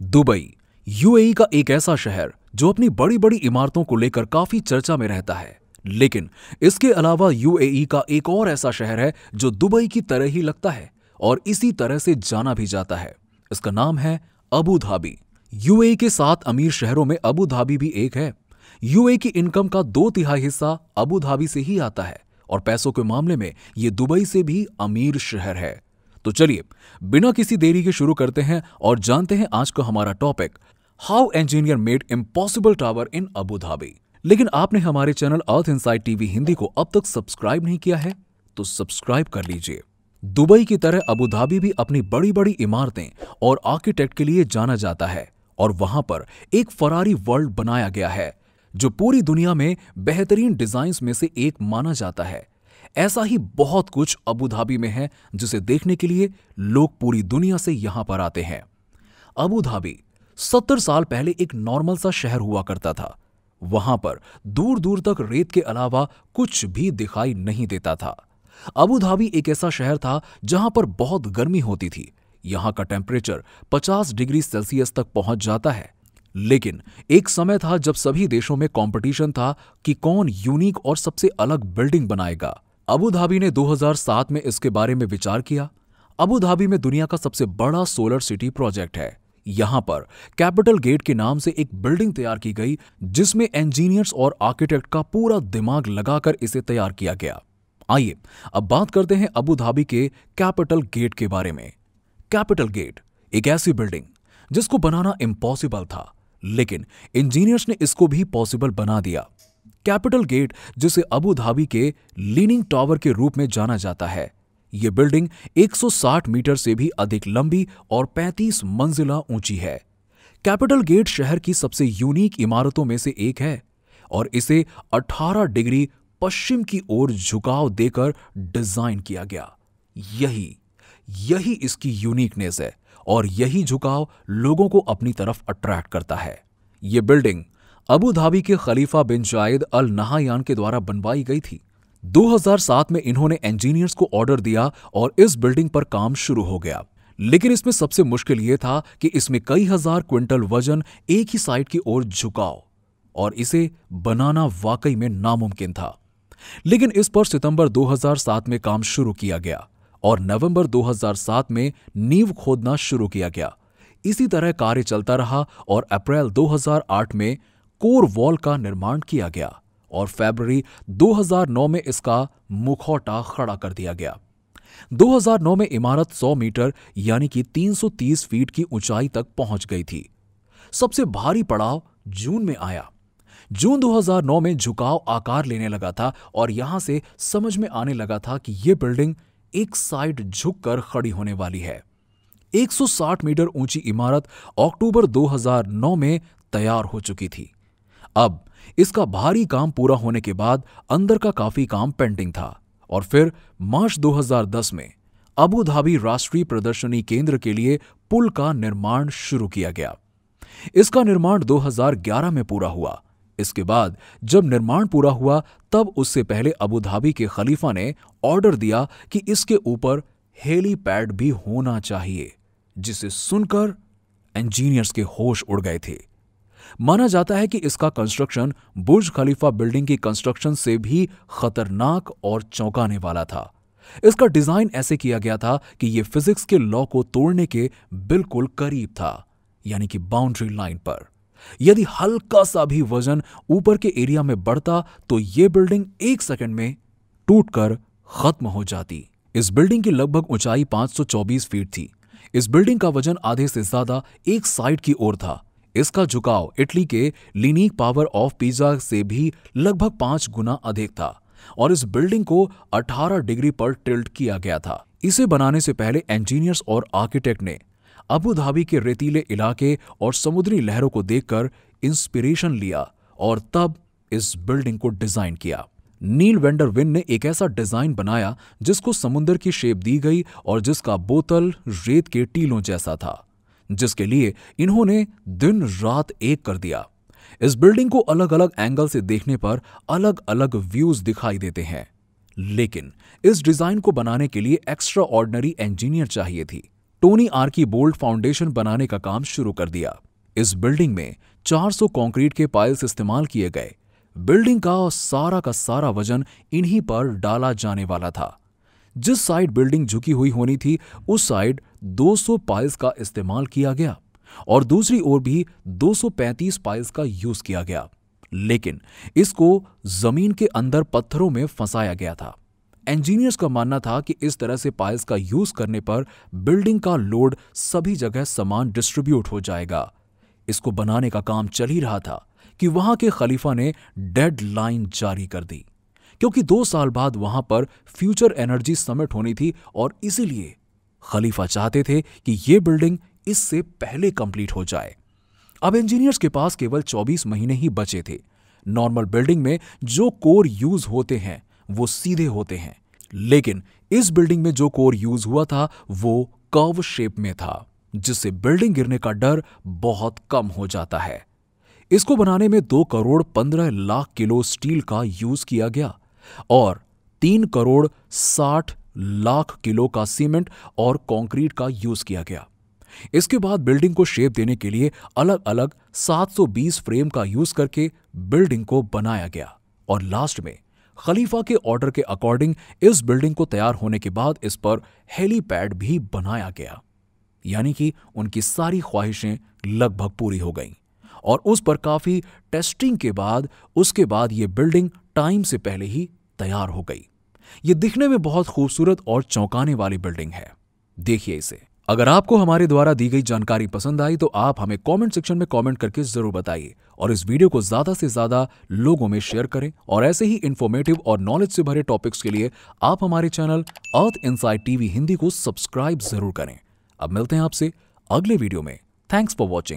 Dubai UAE का एक ऐसा शहर जो अपनी बड़ी बड़ी इमारतों को लेकर काफी चर्चा में रहता है। लेकिन इसके अलावा यूएई का एक और ऐसा शहर है जो दुबई की तरह ही लगता है और इसी तरह से जाना भी जाता है। इसका नाम है अबू धाबी। यूएई के 7 अमीर शहरों में अबू धाबी भी एक है। यूएई की इनकम का 2/3 हिस्सा अबू धाबी से ही आता है और पैसों के मामले में ये दुबई से भी अमीर शहर है। तो चलिए बिना किसी देरी के शुरू करते हैं और जानते हैं आज का हमारा topic, how engineer made impossible tower in Abu Dhabi. लेकिन आपने हमारे चैनल अर्थ इनसाइड टीवी हिंदी को अब तक सब्सक्राइब नहीं किया है तो सब्सक्राइब कर लीजिए। दुबई की तरह अबू धाबी भी अपनी बड़ी बड़ी इमारतें और आर्किटेक्ट के लिए जाना जाता है और वहां पर एक फरारी वर्ल्ड बनाया गया है जो पूरी दुनिया में बेहतरीन डिजाइन्स में से एक माना जाता है। ऐसा ही बहुत कुछ अबू धाबी में है जिसे देखने के लिए लोग पूरी दुनिया से यहां पर आते हैं। अबू धाबी 70 साल पहले एक नॉर्मल सा शहर हुआ करता था। वहां पर दूर दूर तक रेत के अलावा कुछ भी दिखाई नहीं देता था। अबू धाबी एक ऐसा शहर था जहां पर बहुत गर्मी होती थी। यहां का टेम्परेचर 50 डिग्री सेल्सियस तक पहुंच जाता है। लेकिन एक समय था जब सभी देशों में कंपटीशन था कि कौन यूनिक और सबसे अलग बिल्डिंग बनाएगा। अबू धाबी ने 2007 में इसके बारे में विचार किया। अबू धाबी में दुनिया का सबसे बड़ा सोलर सिटी प्रोजेक्ट है। यहां पर कैपिटल गेट के नाम से एक बिल्डिंग तैयार की गई जिसमें इंजीनियर्स और आर्किटेक्ट का पूरा दिमाग लगाकर इसे तैयार किया गया। आइए अब बात करते हैं अबू धाबी के कैपिटल गेट के बारे में। कैपिटल गेट एक ऐसी बिल्डिंग जिसको बनाना इम्पॉसिबल था, लेकिन इंजीनियर्स ने इसको भी पॉसिबल बना दिया। कैपिटल गेट, जिसे अबू धाबी के लीनिंग टावर के रूप में जाना जाता है, यह बिल्डिंग 160 मीटर से भी अधिक लंबी और 35 मंजिला ऊंची है। कैपिटल गेट शहर की सबसे यूनिक इमारतों में से एक है और इसे 18 डिग्री पश्चिम की ओर झुकाव देकर डिजाइन किया गया। यही इसकी यूनिकनेस है और यही झुकाव लोगों को अपनी तरफ अट्रैक्ट करता है। यह बिल्डिंग अबू धाबी के खलीफा बिन जायद अल नहायान के द्वारा बनवाई गई थी। 2007 में इन्होंने इंजीनियर्स को ऑर्डर दिया और इस बिल्डिंग पर काम शुरू हो गया। लेकिन इसमें सबसे मुश्किल यह था कि इसमें कई हजार क्विंटल वजन एक ही साइड की ओर झुकाव और इसे बनाना वाकई में नामुमकिन था। लेकिन इस पर सितंबर 2007 में काम शुरू किया गया और नवंबर 2007 में नींव खोदना शुरू किया गया। इसी तरह कार्य चलता रहा और अप्रैल 2008 में कोर वॉल का निर्माण किया गया और फरवरी 2009 में इसका मुखौटा खड़ा कर दिया गया। 2009 में इमारत 100 मीटर यानी कि 330 फीट की ऊंचाई तक पहुंच गई थी। सबसे भारी पड़ाव जून में आया। जून 2009 में झुकाव आकार लेने लगा था और यहां से समझ में आने लगा था कि यह बिल्डिंग एक साइड झुककर खड़ी होने वाली है। 160 मीटर ऊंची इमारत अक्टूबर 2009 में तैयार हो चुकी थी। अब इसका भारी काम पूरा होने के बाद अंदर का काफी काम पेंडिंग था और फिर मार्च 2010 में अबू धाबी राष्ट्रीय प्रदर्शनी केंद्र के लिए पुल का निर्माण शुरू किया गया। इसका निर्माण 2011 में पूरा हुआ। इसके बाद जब निर्माण पूरा हुआ तब उससे पहले अबू धाबी के खलीफा ने ऑर्डर दिया कि इसके ऊपर हेलीपैड भी होना चाहिए, जिसे सुनकर इंजीनियर्स के होश उड़ गए थे। माना जाता है कि इसका कंस्ट्रक्शन बुर्ज खलीफा बिल्डिंग की कंस्ट्रक्शन से भी खतरनाक और चौंकाने वाला था। इसका डिजाइन ऐसे किया गया था कि यह फिजिक्स के लॉ को तोड़ने के बिल्कुल करीब था, यानी कि बाउंड्री लाइन पर। यदि हल्का सा भी वजन ऊपर के एरिया में बढ़ता तो यह बिल्डिंग 1 सेकंड में टूटकर खत्म हो जाती। इस बिल्डिंग की लगभग ऊंचाई 524 फीट थी। इस बिल्डिंग का वजन आधे से ज्यादा एक साइड की ओर था। इसका झुकाव इटली के लीनिक पावर ऑफ पिज़ा से भी लगभग 5 गुना अधिक था और इस बिल्डिंग को 18 डिग्री पर टिल्ट किया गया था। इसे बनाने से पहले इंजीनियर्स और आर्किटेक्ट ने अबू धाबी के रेतीले इलाके और समुद्री लहरों को देखकर इंस्पिरेशन लिया और तब इस बिल्डिंग को डिजाइन किया। नील वेंडर विन ने एक ऐसा डिजाइन बनाया जिसको समुद्र की शेप दी गई और जिसका बोतल रेत के टीलों जैसा था, जिसके लिए इन्होंने दिन रात एक कर दिया। इस बिल्डिंग को अलग अलग एंगल से देखने पर अलग अलग व्यूज दिखाई देते हैं, लेकिन इस डिजाइन को बनाने के लिए एक्स्ट्रा ऑर्डिनरी इंजीनियर चाहिए थी। टोनी आर्कीबोल्ट फाउंडेशन बनाने का काम शुरू कर दिया। इस बिल्डिंग में 400 कंक्रीट के पाइल्स इस्तेमाल किए गए। बिल्डिंग का सारा वजन इन्हीं पर डाला जाने वाला था। जिस साइड बिल्डिंग झुकी हुई होनी थी उस साइड 200 पाइल्स का इस्तेमाल किया गया और दूसरी ओर भी 235 पाइल्स का यूज किया गया, लेकिन इसको जमीन के अंदर पत्थरों में फंसाया गया था। इंजीनियर्स का मानना था कि इस तरह से पाइल्स का यूज करने पर बिल्डिंग का लोड सभी जगह समान डिस्ट्रीब्यूट हो जाएगा। इसको बनाने का काम चल ही रहा था कि वहां के खलीफा ने डेडलाइन जारी कर दी, क्योंकि 2 साल बाद वहां पर फ्यूचर एनर्जी समिट होनी थी और इसीलिए खलीफा चाहते थे कि यह बिल्डिंग इससे पहले कंप्लीट हो जाए। अब इंजीनियर्स के पास केवल 24 महीने ही बचे थे। नॉर्मल बिल्डिंग में जो कोर यूज होते हैं वो सीधे होते हैं, लेकिन इस बिल्डिंग में जो कोर यूज हुआ था वो कर्व शेप में था, जिससे बिल्डिंग गिरने का डर बहुत कम हो जाता है। इसको बनाने में 2 करोड़ 15 लाख किलो स्टील का यूज किया गया और 3 करोड़ 60 लाख किलो का सीमेंट और कंक्रीट का यूज किया गया। इसके बाद बिल्डिंग को शेप देने के लिए अलग अलग 720 फ्रेम का यूज करके बिल्डिंग को बनाया गया और लास्ट में खलीफा के ऑर्डर के अकॉर्डिंग इस बिल्डिंग को तैयार होने के बाद इस पर हेलीपैड भी बनाया गया, यानी कि उनकी सारी ख्वाहिशें लगभग पूरी हो गईं और उस पर काफी टेस्टिंग के बाद उसके बाद यह बिल्डिंग टाइम से पहले ही तैयार हो गई। यह दिखने में बहुत खूबसूरत और चौंकाने वाली बिल्डिंग है। देखिए इसे। अगर आपको हमारे द्वारा दी गई जानकारी पसंद आई तो आप हमें कमेंट सेक्शन में कमेंट करके जरूर बताइए और इस वीडियो को ज्यादा से ज्यादा लोगों में शेयर करें और ऐसे ही इंफॉर्मेटिव और नॉलेज से भरे टॉपिक्स के लिए आप हमारे चैनल अर्थ इनसाइड टीवी हिंदी को सब्सक्राइब जरूर करें। अब मिलते हैं आपसे अगले वीडियो में। Thanks for watching.